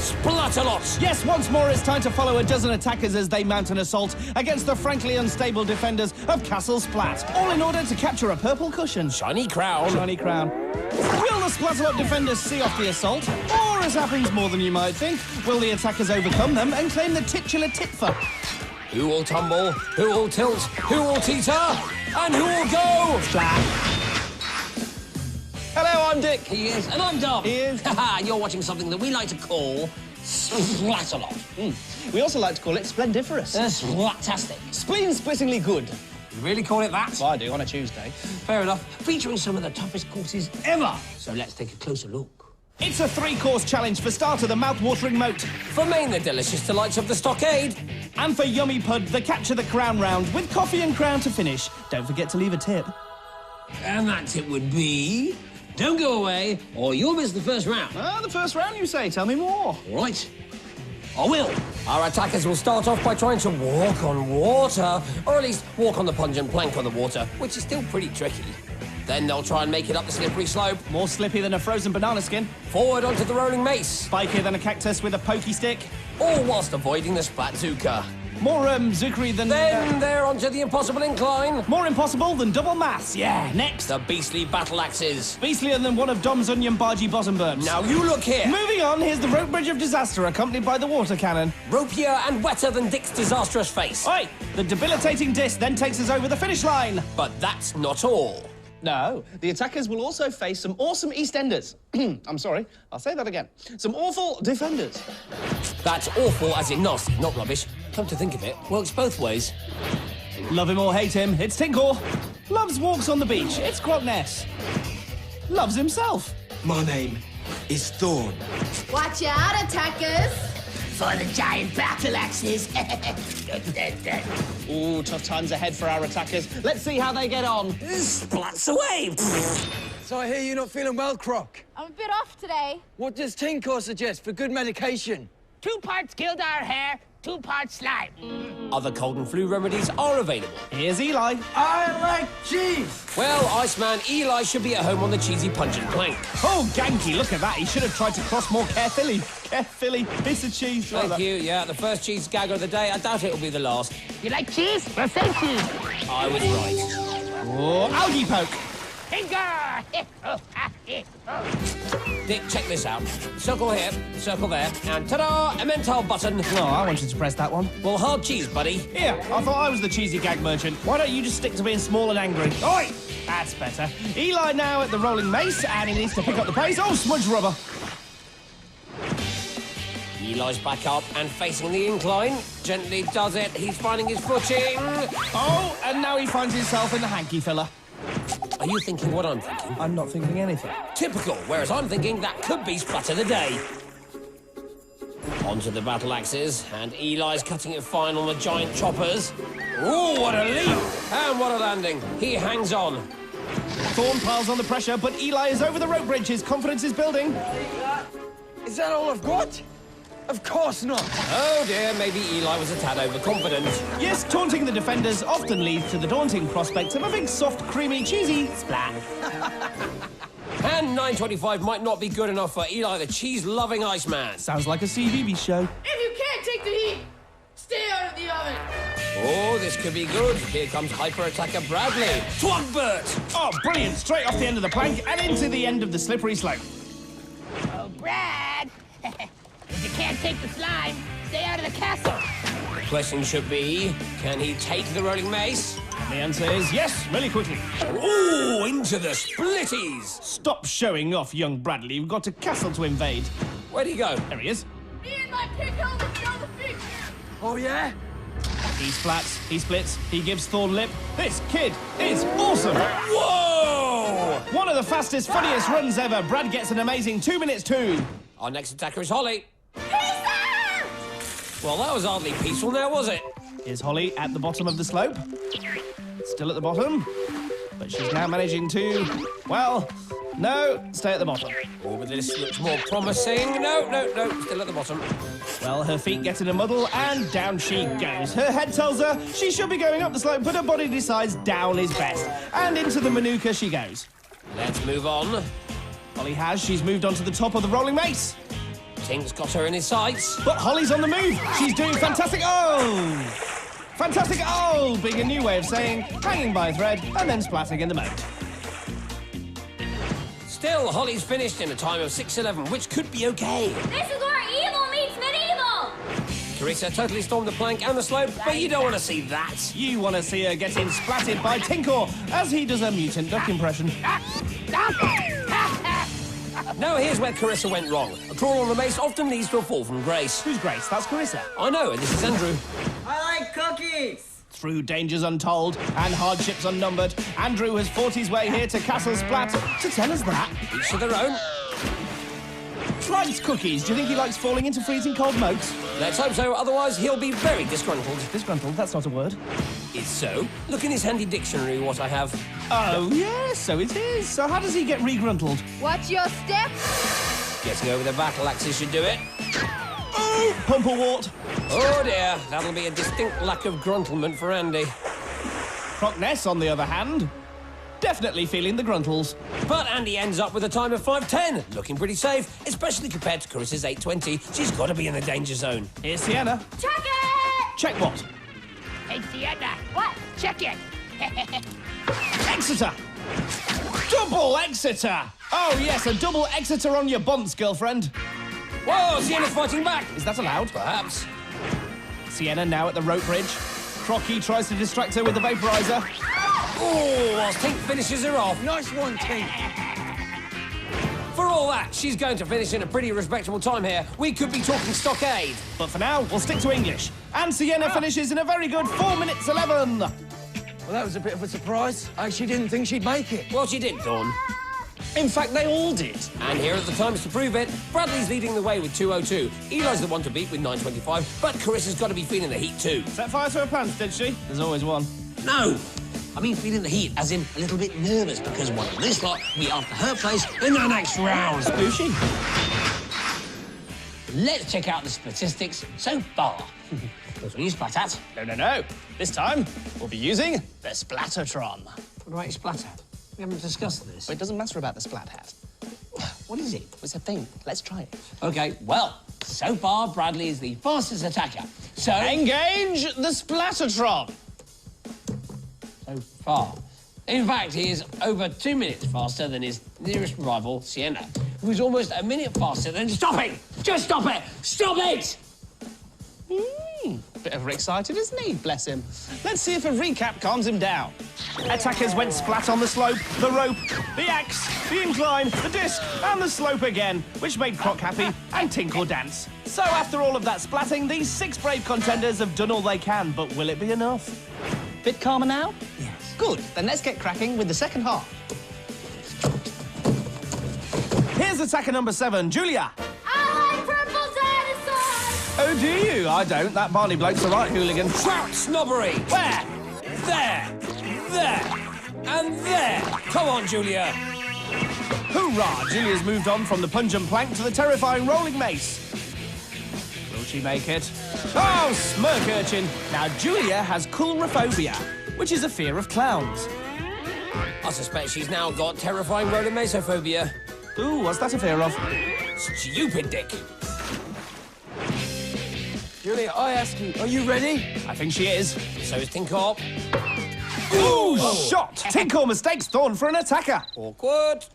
Splatalot! Yes, once more it's time to follow a dozen attackers as they mount an assault against the frankly unstable defenders of Castle Splat, all in order to capture a purple cushion. Shiny crown. Shiny crown. Will the Splatalot defenders see off the assault? Or, as happens more than you might think, will the attackers overcome them and claim the titular titfer? Who will tumble? Who will tilt? Who will teeter? And who will go? Splat. Hello, I'm Dick. He is, and I'm Dom. He is. Haha, you're watching something that we like to call Splatalot. We also like to call it splendiferous. Splatastic. Spleen-splittingly good. You really call it that? Well, I do on a Tuesday. Fair enough. Featuring some of the toughest courses ever. So let's take a closer look. It's a 3-course challenge for starter, the mouth-watering moat. For main, the delicious delights of the stockade. And for yummy pud, the capture the crown round, with coffee and crown to finish. Don't forget to leave a tip. And that tip would be... Don't go away, or you'll miss the first round. Ah, the first round, you say. Tell me more. All right. I will. Our attackers will start off by trying to walk on water, or at least walk on the pungent plank on the water, which is still pretty tricky. Then they'll try and make it up the slippery slope. More slippy than a frozen banana skin. Forward onto the rolling mace. Spikier than a cactus with a pokey stick. All whilst avoiding the Splatzuka. More, zuckery than... Then they're onto the impossible incline. More impossible than double mass. Yeah, next. The beastly battle axes. Beastlier than one of Dom's onion bargy bottom burps. Now you look here. Moving on, here's the rope bridge of disaster, accompanied by the water cannon. Ropier and wetter than Dick's disastrous face. Oi! The debilitating disc then takes us over the finish line. But that's not all. No, the attackers will also face some awesome EastEnders. I'm sorry, I'll say that again. Some awful defenders. That's awful as in nasty, not rubbish. Come to think of it, works both ways. Love him or hate him, it's Tinkle. Loves walks on the beach, it's Grotness. Loves himself. My name is Thorn. Watch out, attackers! For the giant battle axes. Ooh, tough times ahead for our attackers. Let's see how they get on. Splats away. So I hear you're not feeling well, Croc. I'm a bit off today. What does Tinko suggest for good medication? 2 parts Kildare hair, 2 parts slime. Other cold and flu remedies are available. Here's Eli. I like cheese. Well, Iceman, Eli should be at home on the cheesy pungent plank. Oh, Ganky, look at that. He should have tried to cross more carefully. Carefully. Piece of cheese. Thank you. Yeah, the first cheese gagger of the day. I doubt it'll be the last. You like cheese? Well, say cheese. I was right. Oh, algae poke. Finger! Dick, check this out. Circle here, circle there, and ta-da, a mental button. Oh, I wanted to press that one. Well, hard cheese, buddy. Here, I thought I was the cheesy gag merchant. Why don't you just stick to being small and angry? Oi! That's better. Eli now at the rolling mace, and he needs to pick up the pace. Oh, smudge rubber. Eli's back up and facing the incline. Gently does it. He's finding his footing. Oh, and now he finds himself in the hanky filler. Are you thinking what I'm thinking? I'm not thinking anything. Typical, whereas I'm thinking that could be Splat of the day. Onto the battle axes, and Eli's cutting it fine on the giant choppers. Ooh, what a leap! And what a landing. He hangs on. Thorn piles on the pressure, but Eli is over the rope bridge. His confidence is building. Is that all I've got? Of course not. Oh dear, maybe Eli was a tad overconfident. Yes, taunting the defenders often leads to the daunting prospect of a big, soft, creamy, cheesy splat. And 9.25 might not be good enough for Eli the cheese-loving Iceman. Sounds like a CBeebies show. If you can't take the heat, stay out of the oven. Oh, this could be good. Here comes hyper-attacker Bradley. Twogbert! Oh, brilliant. Straight off the end of the plank and into the end of the slippery slope. Oh, Brad. If you can't take the slime, stay out of the castle. The question should be, can he take the rolling mace? The answer is yes, really quickly. Ooh, into the splitties! Stop showing off, young Bradley. You've got a castle to invade. Where'd he go? There he is. Me and my pig home will show the figure. Oh, yeah? He splats, he splits, he gives Thorn lip. This kid is awesome. Whoa! One of the fastest, funniest runs ever. Brad gets an amazing 2 minutes 2. Our next attacker is Holly. Carisa! Well, that was hardly peaceful now, was it? Here's Holly at the bottom of the slope. Still at the bottom. But she's now managing to, well, no, stay at the bottom. Oh, but this looks more promising. No, still at the bottom. Well, her feet get in a muddle, and down she goes. Her head tells her she should be going up the slope, but her body decides down is best. And into the manuka she goes. Let's move on. Holly has. She's moved on to the top of the rolling mace. Tink's got her in his sights. But Holly's on the move. She's doing fantastic. Oh! Fantastic. Oh! Being a new way of saying hanging by a thread and then splatting in the moat. Still, Holly's finished in a time of 6:11, which could be okay. This is where evil meets medieval. Carisa totally stormed the plank and the slope, but you don't want to see that. You want to see her getting splatted by Tinkor as he does a mutant duck impression. Now here's where Carisa went wrong. A crawl on the mace often leads to a fall from grace. Who's Grace? That's Carissa. I know, and this is Andrew. I like cookies. Through dangers untold and hardships unnumbered, Andrew has fought his way here to Castle Splat to tell us that. Each to their own. Likes cookies. Do you think he likes falling into freezing cold moats? Let's hope so, otherwise he'll be very disgruntled. Disgruntled, that's not a word. Is so? Look in his handy dictionary what I have. Oh, yes, so it is. So how does he get regruntled? Watch your step. Getting over the battle axes should do it. Oh, Pumplewort. Oh dear, that'll be a distinct lack of gruntlement for Andy. Crockness, on the other hand, definitely feeling the gruntles. But Andy ends up with a time of 5:10, looking pretty safe, especially compared to Carissa's 8:20. She's got to be in the danger zone. Here's Sienna. Check it. Check what? Hey, Sienna. What? Check it. Exeter! Double Exeter! Oh, yes, a double Exeter on your bonds, girlfriend. Whoa, Sienna's fighting back. Is that allowed? Perhaps. Sienna now at the rope bridge. Crocky tries to distract her with the vaporizer. Oh, whilst Tink finishes her off. Nice one, Tink. For all that, she's going to finish in a pretty respectable time here. We could be talking stockade. But for now, we'll stick to English. And Sienna finishes in a very good 4 minutes 11. Well, that was a bit of a surprise. I actually didn't think she'd make it. Well, she did, Dawn. In fact, they all did. And here are the times to prove it. Bradley's leading the way with 2:02. Eli's the one to beat with 9:25, but Carissa's got to be feeling the heat too. Set fire to her pants, did she? There's always one. No, I mean feeling the heat, as in a little bit nervous, because one of this lot will be after her place in the next round. Spooshy. Let's check out the statistics so far. What will you splat at? No. This time, we'll be using the Splattertron. Right, splatter. We haven't discussed this. But it doesn't matter about the Splat Hat. What is it? It's a thing. Let's try it. Okay, well, so far, Bradley is the fastest attacker. So... Engage the Splattertron. So far. In fact, he is over 2 minutes faster than his nearest rival, Sienna, who is almost a minute faster than... Stop it! Just stop it! Stop it! Bit overexcited, isn't he? Bless him. Let's see if a recap calms him down. Attackers went splat on the slope, the rope, the axe, the incline, the disc, and the slope again, which made Croc happy and Tinkle dance. So after all of that splatting, these 6 brave contenders have done all they can, but will it be enough? Bit calmer now? Yes. Good. Then let's get cracking with the second half. Here's attacker number 7, Julia. I like purple dinosaurs. Oh, do you? I don't. That Barney bloke's the right hooligan. Trout snobbery! Where? There! There! And there! Come on, Julia! Hoorah! Julia's moved on from the pungent plank to the terrifying rolling mace. Will she make it? Oh, smirk urchin! Now, Julia has coulrophobia, which is a fear of clowns. I suspect she's now got terrifying rhodomesophobia. Ooh, what's that a fear of? Stupid dick. Julia, I ask you, are you ready? I think she is. So is Tinkor. Ooh, shot! Tinkle mistakes Thorn for an attacker. Awkward.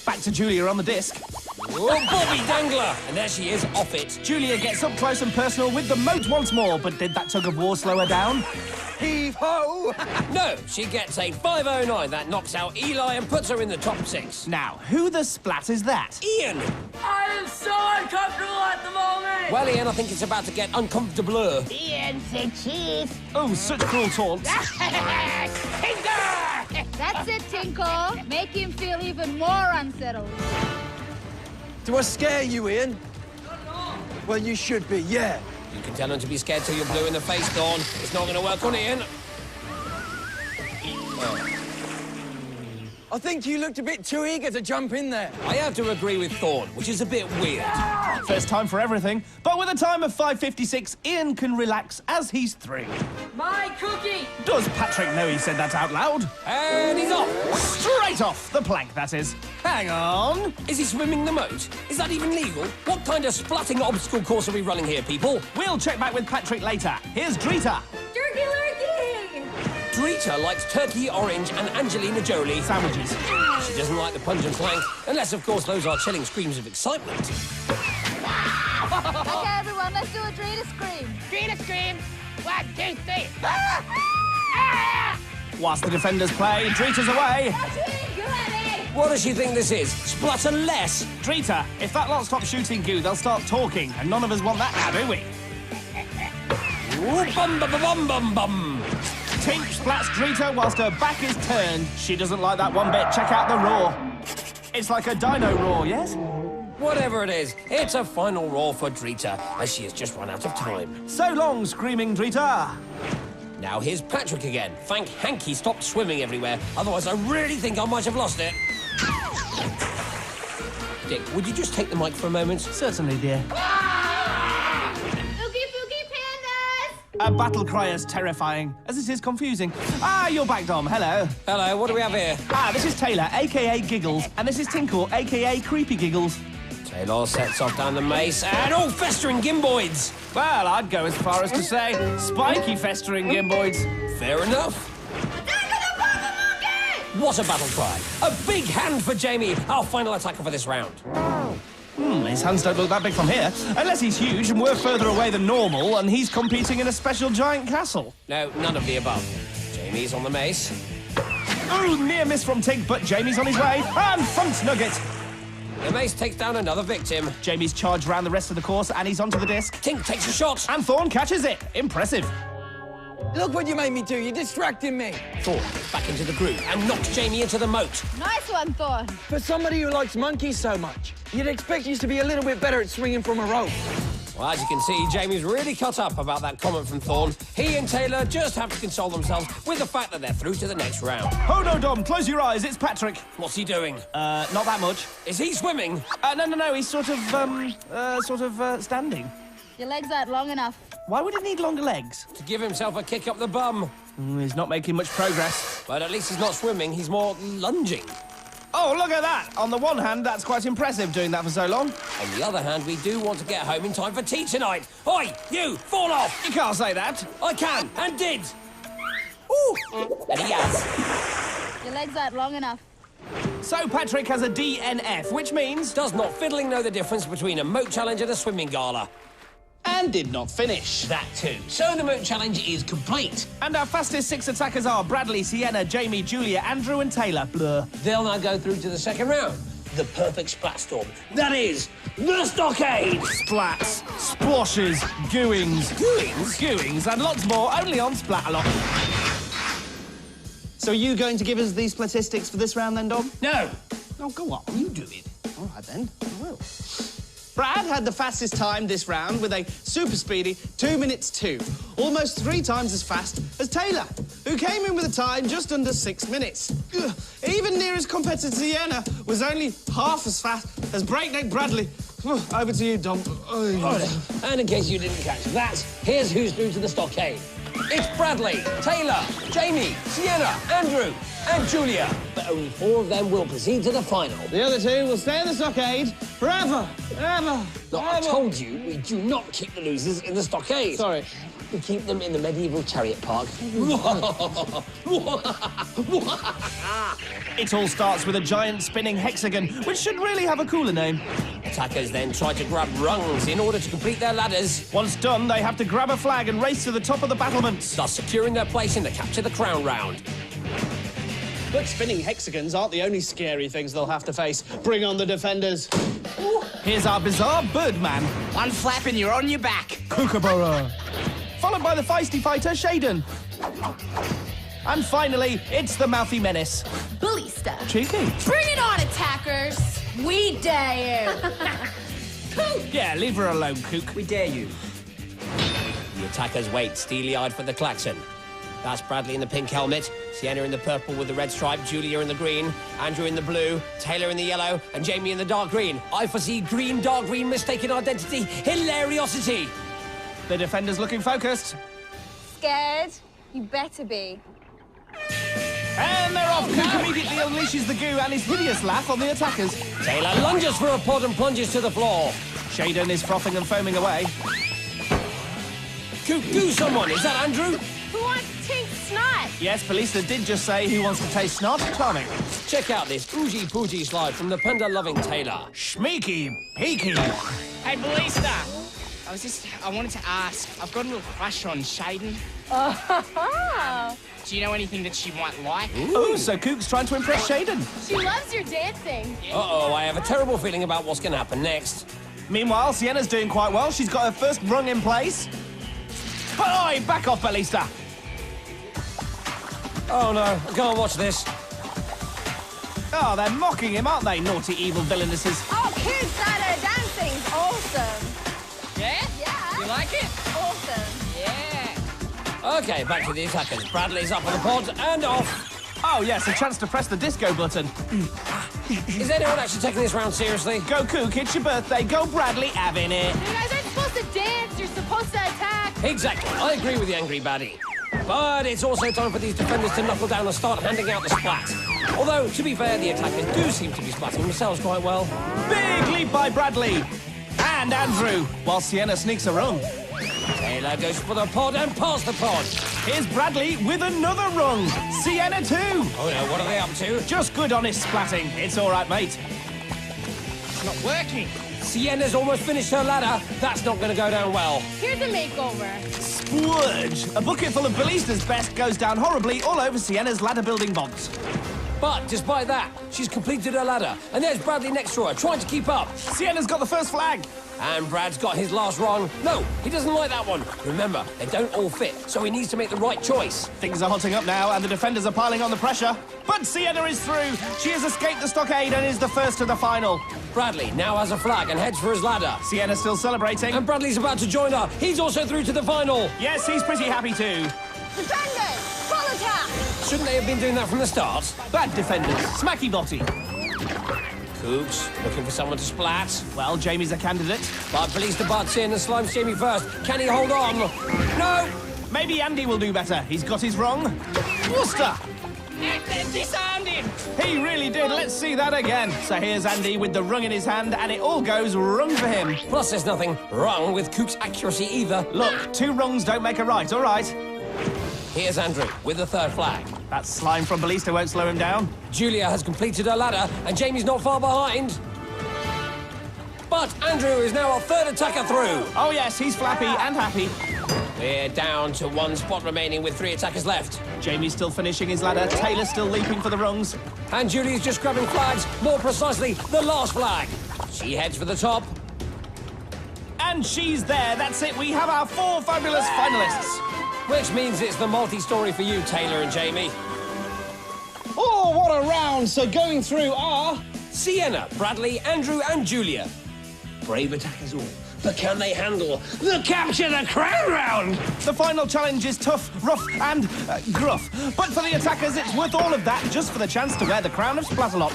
Back to Julia on the disc. Oh, Bobby Dangler! And there she is, off it. Julia gets up close and personal with the moat once more, but did that tug of war slow her down? Heave-ho! No, she gets a 5:09. That knocks out Eli and puts her in the top 6. Now, who the splat is that? Ian! I am so uncomfortable at the moment. Well, Ian, I think it's about to get uncomfortable. Ian, say cheese. Oh, such cruel taunts. Tinker! That's it, Tinkle. Make him feel even more unsettled. Do I scare you, Ian? Well, you should be, yeah. You can tell him to be scared till you're blue in the face, Dawn. It's not going to work on Ian. I think you looked a bit too eager to jump in there. I have to agree with Thorn, which is a bit weird. First time for everything, but with a time of 5:56, Ian can relax as he's 3. My cookie! Does Patrick know he said that out loud? And he's off. Straight off the plank, that is. Hang on. Is he swimming the moat? Is that even legal? What kind of splatting obstacle course are we running here, people? We'll check back with Patrick later. Here's Drita. Turkey lurkey! Drita likes turkey, orange, and Angelina Jolie Sandwiches. She doesn't like the pungent flank, unless, of course, those are chilling screams of excitement. Okay, everyone, let's do a Drita scream. Drita scream. 1, 2, 3. Whilst the defenders play, Drita's away. What does she think this is? Splatalot? Drita, if that lot stops shooting goo, they'll start talking, and none of us want that now, do we? Ooh, bum, bum, bum, bum, bum. Tink splats Drita whilst her back is turned. She doesn't like that one bit. Check out the roar. It's like a dino roar, yes? Whatever it is, it's a final roar for Drita, as she has just run out of time. So long, screaming Drita. Now here's Patrick again. Thank Hanky stopped swimming everywhere, otherwise I really think I might have lost it. Dick, would you just take the mic for a moment? Certainly, dear. Oogie boogie pandas! A battle cry is terrifying, as it is confusing. Ah, you're back, Dom. Hello. Hello, what do we have here? Ah, this is Taylor, a.k.a. Giggles, and this is Tinkle, a.k.a. Creepy Giggles. Taylor sets off down the mace, and all festering gimboids! Well, I'd go as far as to say spiky festering gimboids. Fair enough. What a battle cry! A big hand for Jamie, our final attacker for this round. His hands don't look that big from here, unless he's huge and we're further away than normal and he's competing in a special giant castle. No, none of the above. Jamie's on the mace. Ooh, near miss from Tink, but Jamie's on his way, and front nugget. The mace takes down another victim. Jamie's charged round the rest of the course and he's onto the disc. Tink takes a shot. And Thorn catches it. Impressive. Look what you made me do. You're distracting me. Thorn back into the groove and knocks Jamie into the moat. Nice one, Thorn. For somebody who likes monkeys so much, you'd expect you to be a little bit better at swinging from a rope. Well, as you can see, Jamie's really cut up about that comment from Thorn. He and Taylor just have to console themselves with the fact that they're through to the next round. Oh no, Dom, close your eyes, it's Patrick. What's he doing? Not that much. Is he swimming? No, he's sort of standing. Your legs aren't long enough. Why would he need longer legs? To give himself a kick up the bum. He's not making much progress. But at least he's not swimming, he's more lunging. Oh, look at that! On the one hand, that's quite impressive doing that for so long. On the other hand, we do want to get home in time for tea tonight. Oi, you, fall off! You can't say that. I can, and did. Ooh, and he has. Your legs aren't long enough. So Patrick has a DNF, which means... Does not fiddling know the difference between a moat challenge and a swimming gala? And did not finish. That too. So the moat challenge is complete. And our fastest 6 attackers are Bradley, Sienna, Jamie, Julia, Andrew and Taylor. Blur. They'll now go through to the second round. The perfect splat storm. That is the stockade. Splats, splashes, gooings. Gooings? Gooings and lots more only on Splatalot. So are you going to give us these statistics for this round then, Dom? No. Oh, go on. You do it. All right, then. I will. Brad had the fastest time this round with a super speedy 2 minutes 2, almost 3 times as fast as Taylor, who came in with a time just under 6 minutes. Ugh. Even nearest competitor Sienna was only half as fast as Breakneck Bradley. Over to you, Dom. And in case you didn't catch that, here's who's through to the stockade. It's Bradley, Taylor, Jamie, Sienna, Andrew, and Julia. But only 4 of them will proceed to the final. The other 2 will stay in the stockade forever, ever. Look, I told you, we do not keep the losers in the stockade. Sorry. We keep them in the medieval chariot park. It all starts with a giant spinning hexagon, which should really have a cooler name. Attackers then try to grab rungs in order to complete their ladders, Once done, they have to grab a flag and race to the top of the battlements. thus securing their place in the Capture the Crown round. But spinning hexagons aren't the only scary things they'll have to face. Bring on the defenders. Here's our bizarre birdman, One flap and you're on your back. Kookaburra. Followed by the feisty fighter, Shaden. And finally, it's the mouthy menace. Bully stuff. Cheeky. Bring it on, attackers! We dare you! Yeah, leave her alone, Kook. We dare you. The attackers wait steely-eyed for the klaxon. That's Bradley in the pink helmet, Sienna in the purple with the red stripe, Julia in the green, Andrew in the blue, Taylor in the yellow, and Jamie in the dark green. I foresee green, dark green, mistaken identity, hilariosity. The defenders looking focused. Scared? You better be. And they're off. Cook immediately unleashes the goo and his hideous laugh on the attackers. Taylor lunges for a pod and plunges to the floor. Shaden is frothing and foaming away. Goo someone, is that Andrew? Who wants to taste snot? Yes, Ballista did just say who wants to taste snot. Charming. Check out this oogie-poogie slide from the panda-loving Taylor. Schmeeky peaky. Hey, Ballista. I wanted to ask. I've got a little crush on Shaden. Do you know anything that she might like? Oh, so Cook's trying to impress Shaden. She loves your dancing. Uh-oh, I have a terrible feeling about what's going to happen next. Meanwhile, Sienna's doing quite well. She's got her first rung in place. But oi, back off, Ballista. Oh, no, I can't watch this. Oh, they're mocking him, aren't they, naughty, evil villainesses? Oh, kids, that dancing's awesome. Yeah? Yeah. You like it? Awesome. Yeah. OK, back to the attackers. Bradley's up on the pod and off. Oh, yes, a chance to press the disco button. Is anyone actually taking this round seriously? Go, Cook, it's your birthday. Go, Bradley, having it. You guys aren't supposed to dance. You're supposed to attack. Exactly. I agree with the angry baddie. But it's also time for these defenders to knuckle down and start handing out the splat. Although, to be fair, the attackers do seem to be splatting themselves quite well. Big leap by Bradley. And Andrew, while Sienna sneaks a rung. Taylor goes for the pod and past the pod. Here's Bradley with another rung. Sienna too. Oh no, what are they up to? Just good honest splatting. It's all right, mate. It's not working. Sienna's almost finished her ladder. That's not going to go down well. Here's a makeover. Splurge. A bucket full of Ballista's best goes down horribly all over Sienna's ladder building bonds. But despite that, she's completed her ladder. And there's Bradley next to her, trying to keep up. Sienna's got the first flag. And Brad's got his last rung. No, he doesn't like that one. Remember, they don't all fit, so he needs to make the right choice. Things are hotting up now, and the defenders are piling on the pressure. But Sienna is through. She has escaped the stockade and is the first to the final. Bradley now has a flag and heads for his ladder. Sienna's still celebrating. And Bradley's about to join her. He's also through to the final. Yes, he's pretty happy too. Defenders, full attack. Shouldn't they have been doing that from the start? Bad defenders. Smacky botty. Cooks, looking for someone to splat. Well, Jamie's a candidate. But Ballista butts in and slimes Jamie first. Can he hold on? No! Maybe Andy will do better. He's got his rung. Worcester! Disarmed him. He really did. Let's see that again. So here's Andy with the rung in his hand, and it all goes rung for him. Plus, there's nothing wrong with Cook's accuracy either. Look, 2 rungs don't make a right, all right? Here's Andrew with the third flag. That slime from Ballista won't slow him down. Julia has completed her ladder, and Jamie's not far behind. But Andrew is now our third attacker through. Oh, yes, he's flappy and happy. We're down to 1 spot remaining with 3 attackers left. Jamie's still finishing his ladder. Taylor's still leaping for the rungs. And Julia's just grabbing flags, more precisely, the last flag. She heads for the top. And she's there. That's it. We have our 4 fabulous finalists. Which means it's the multi-story for you, Taylor and Jamie. Oh, what a round! So going through are... Sienna, Bradley, Andrew and Julia. Brave attackers all. But can they handle the capture the crown round? The final challenge is tough, rough and gruff. But for the attackers, it's worth all of that just for the chance to wear the crown of Splatalot.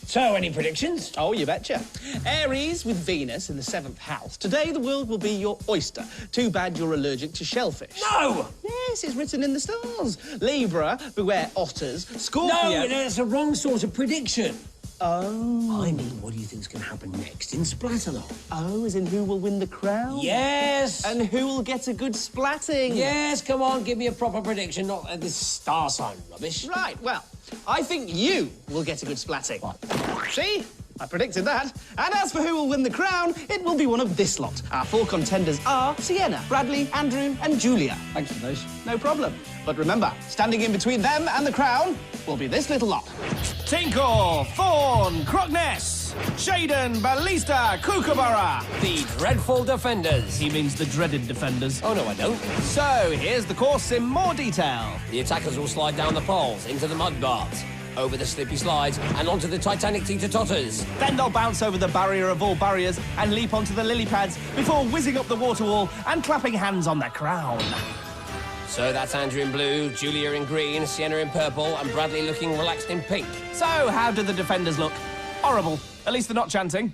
So, any predictions? Oh, you betcha. Aries with Venus in the 7th house. Today the world will be your oyster. Too bad you're allergic to shellfish. No! Yes, it's written in the stars. Libra, beware otters. Scorpio... No, that's the wrong sort of prediction. Oh. I mean, what do you think's going to happen next in Splatalot? Oh, as in who will win the crown? Yes! And who will get a good splatting? Yes, come on, give me a proper prediction, not this star sign rubbish. Right, well, I think you will get a good splatting. What? See? I predicted that. And as for who will win the crown, it will be one of this lot. Our 4 contenders are Sienna, Bradley, Andrew and Julia. Thanks for those. No problem. But remember, standing in between them and the crown will be this little lot. Tinkle, Fawn, Crockness, Shaden, Ballista, Kookaburra. The dreadful defenders. He means the dreaded defenders. Oh, no, I don't. So, here's the course in more detail. The attackers will slide down the poles, into the mud baths, over the slippy slides, and onto the Titanic teeter-totters. Then they'll bounce over the barrier of all barriers and leap onto the lily pads before whizzing up the water wall and clapping hands on their crown. So that's Andrew in blue, Julia in green, Sienna in purple, and Bradley looking relaxed in pink. So, how did the defenders look? Horrible. At least they're not chanting.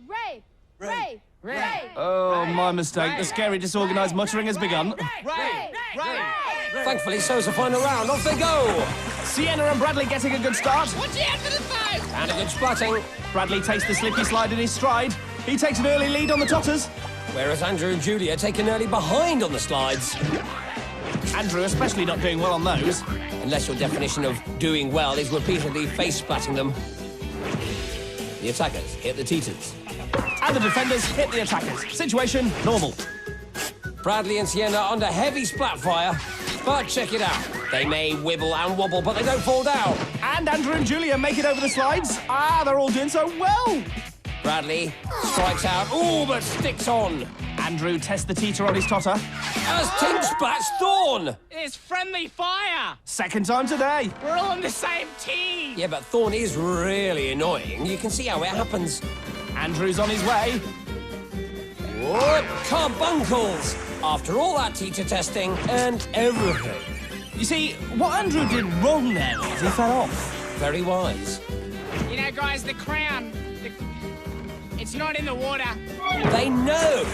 Ray! Ray! Ray! Oh, my mistake. The scary, disorganised muttering has begun. Ray! Thankfully, so's the final round. Off they go! Sienna and Bradley getting a good start. Watch out for the foe! And a good splatting. Bradley takes the slippy slide in his stride. He takes an early lead on the totters. Whereas Andrew and Julia take an early behind on the slides. Andrew especially not doing well on those. Unless your definition of doing well is repeatedly face-splatting them. The attackers hit the teeters. And the defenders hit the attackers. Situation normal. Bradley and Sienna under heavy splat fire. But check it out. They may wibble and wobble, but they don't fall down. And Andrew and Julia make it over the slides. Ah, they're all doing so well. Bradley strikes out. Ooh, but sticks on. Andrew tests the teeter on his totter. As Tink splats Thorn. It's friendly fire! Second time today. We're all on the same team! Yeah, but Thorn is really annoying. You can see how it happens. Andrew's on his way. What carbuncles! After all that teeter testing and everything. You see, what Andrew did wrong there is he fell off. Very wise. You know, guys, the crown, it's not in the water. They know.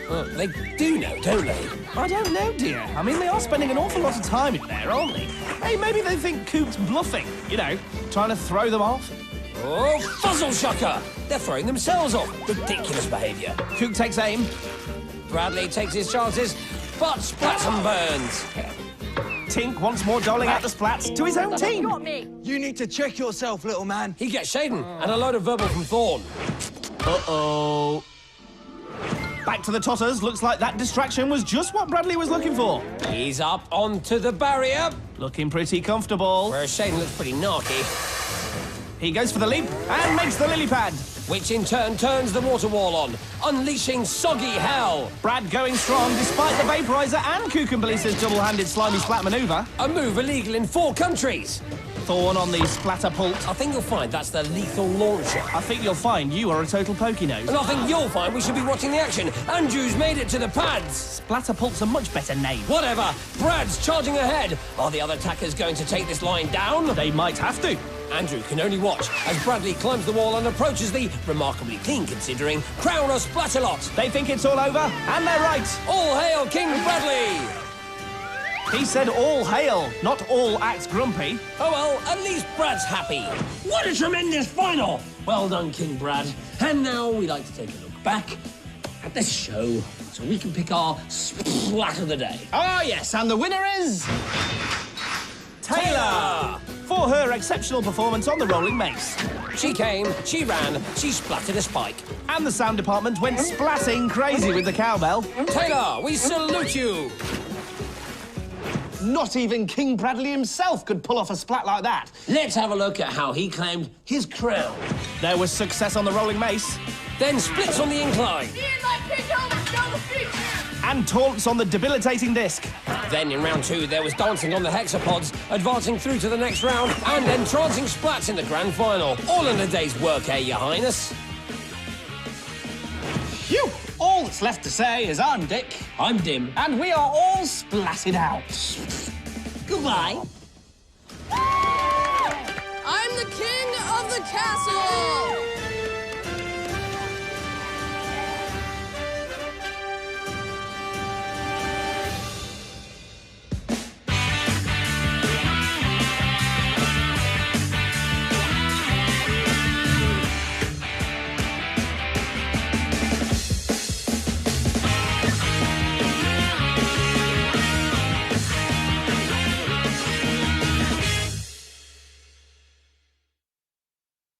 Well, they do know, don't they? I don't know, dear. I mean, they are spending an awful lot of time in there, aren't they? Hey, maybe they think Coop's bluffing, you know, trying to throw them off. Oh, fuzzle shucker! They're throwing themselves off. Ridiculous behaviour. Coop takes aim. Bradley takes his chances, but splats and burns. Tink once more doling out the splats to his own team. Got me! You need to check yourself, little man. He gets Shaden and a load of verbal from Thorn. Uh-oh. Back to the totters. Looks like that distraction was just what Bradley was looking for. He's up onto the barrier, Looking pretty comfortable. whereas Shaden looks pretty narky, He goes for the leap and makes the lily pad. which in turn turns the water wall on, unleashing soggy hell. Brad going strong despite the vaporizer and Cucumbalisa's double-handed slimy splat maneuver. A move illegal in 4 countries. Thorn on the Splatapult. I think you'll find that's the lethal launcher. I think you'll find you are a total pokey-nose. And I think you'll find we should be watching the action. Andrew's made it to the pads. Splatapult's a much better name. Whatever. Brad's charging ahead. Are the other attackers going to take this line down? They might have to. Andrew can only watch as Bradley climbs the wall and approaches the, remarkably clean considering, crown of Splatalot. They think it's all over, and they're right. All hail King Bradley! He said all hail, not all act grumpy. Oh well, at least Brad's happy. What a tremendous final! Well done, King Brad. And now we'd like to take a look back at this show so we can pick our splat of the day. Oh, yes, and the winner is... Taylor! For her exceptional performance on the rolling mace. She came, she ran, she splattered a spike. And the sound department went splatting crazy with the cowbell. Taylor, we salute you! Not even King Bradley himself could pull off a splat like that. Let's have a look at how he claimed his crown. There was success on the rolling mace. Then splits on the incline. And taunts on the debilitating disc. Then in round 2, there was dancing on the hexapods, advancing through to the next round, and entrancing splats in the grand final. All in a day's work, Your Highness. Phew! All that's left to say is I'm Dick. I'm Dim. And we are all splatted out. Goodbye. I'm the king of the castle!